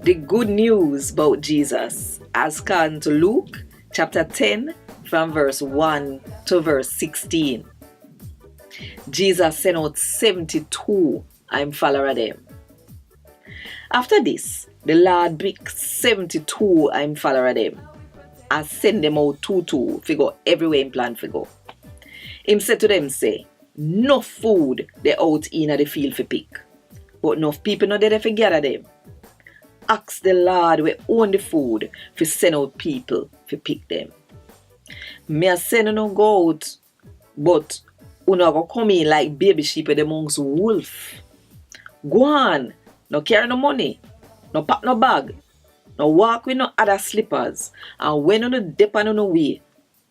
The good news about Jesus as according to Luke chapter 10 from verse 1 to verse 16. Jesus sent out 72 and follower them. After this, the Lord picked 72 and follower them and send them out two figure everywhere in plan figure. Him said to them, say, no food they out in the field for pick, but enough people not there for gather them. Ask the Lord we own the food for send out people for pick them. Me a send no go out, but una go come in like baby sheep amongst wolf. Go on, no carry no money, no pack no bag, no walk with no other slippers, and when you dip on no way,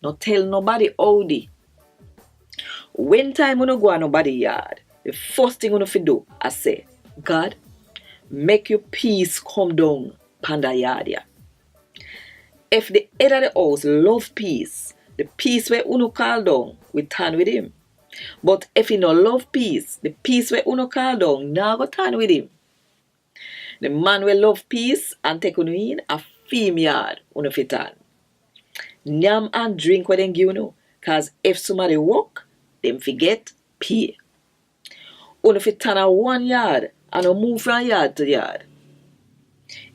no tell nobody howdy. When time you no go on nobody yard, the first thing you fi do, I say, God, make your peace come down pan the yard ya. If the head of the house love peace, the peace where uno call down, we turn with him. But if he no love peace, the peace where uno call down, now go turn with him. The man will love peace and take uno in a fame yard uno fit turn. Nyam and drink what them give uno, cause if somebody walk, them forget pay. Uno fit turn a one yard and no move from yard to yard.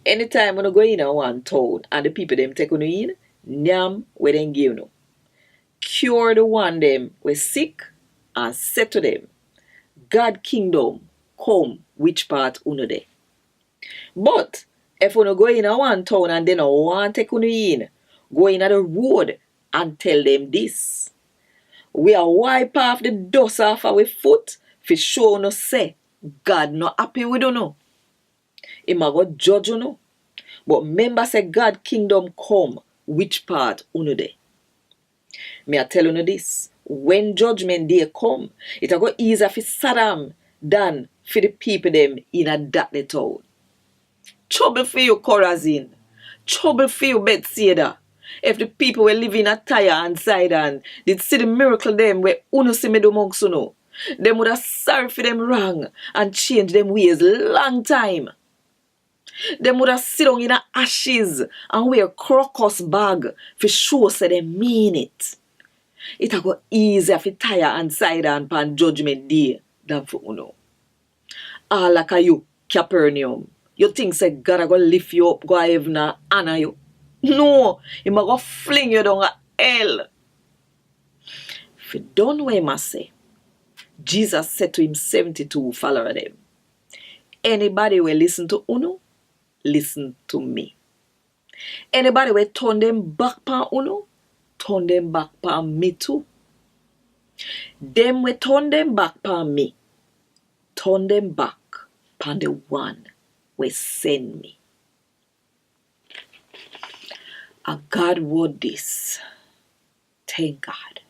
Anytime uno go in a one town and the people them take uno in, nyam where them give uno. Cure the one them we sick and say to them, God kingdom come which part uno de. But if uno go in a one town and they no want take uno in, go in the road and tell them this. We are wipe off the dust off our foot for show uno say God not happy with uno. He ma go judge uno. But remember say God kingdom come which part uno de. Me I tell you this, when judgment day come, it a go easier for Saddam than for the people them in a that town. Trouble for you, Chorazin. Trouble for you, Bethsaida. If the people were living at Tyre and Sidon did see the miracle them where uno see me do amongst uno, them would have sorry for them wrong and change them ways long time. Them would have sit down in a ashes and wear crocus bag for sure say they mean it. It a go easier for Tyre and Sidon pan judgment day than for uno. All like a you, Capernaum. You think say God a go lift you up, go to heaven and honor you? No, he ma go fling you down a hell. If you don't know what he must say, Jesus said to him 72 follower them. Anybody will listen to uno, listen to me. Anybody will turn them back pan uno, turn them back pan me too. Them will turn them back pan me, turn them back pan the one will send me. A Gad Wod Dis. Thank God.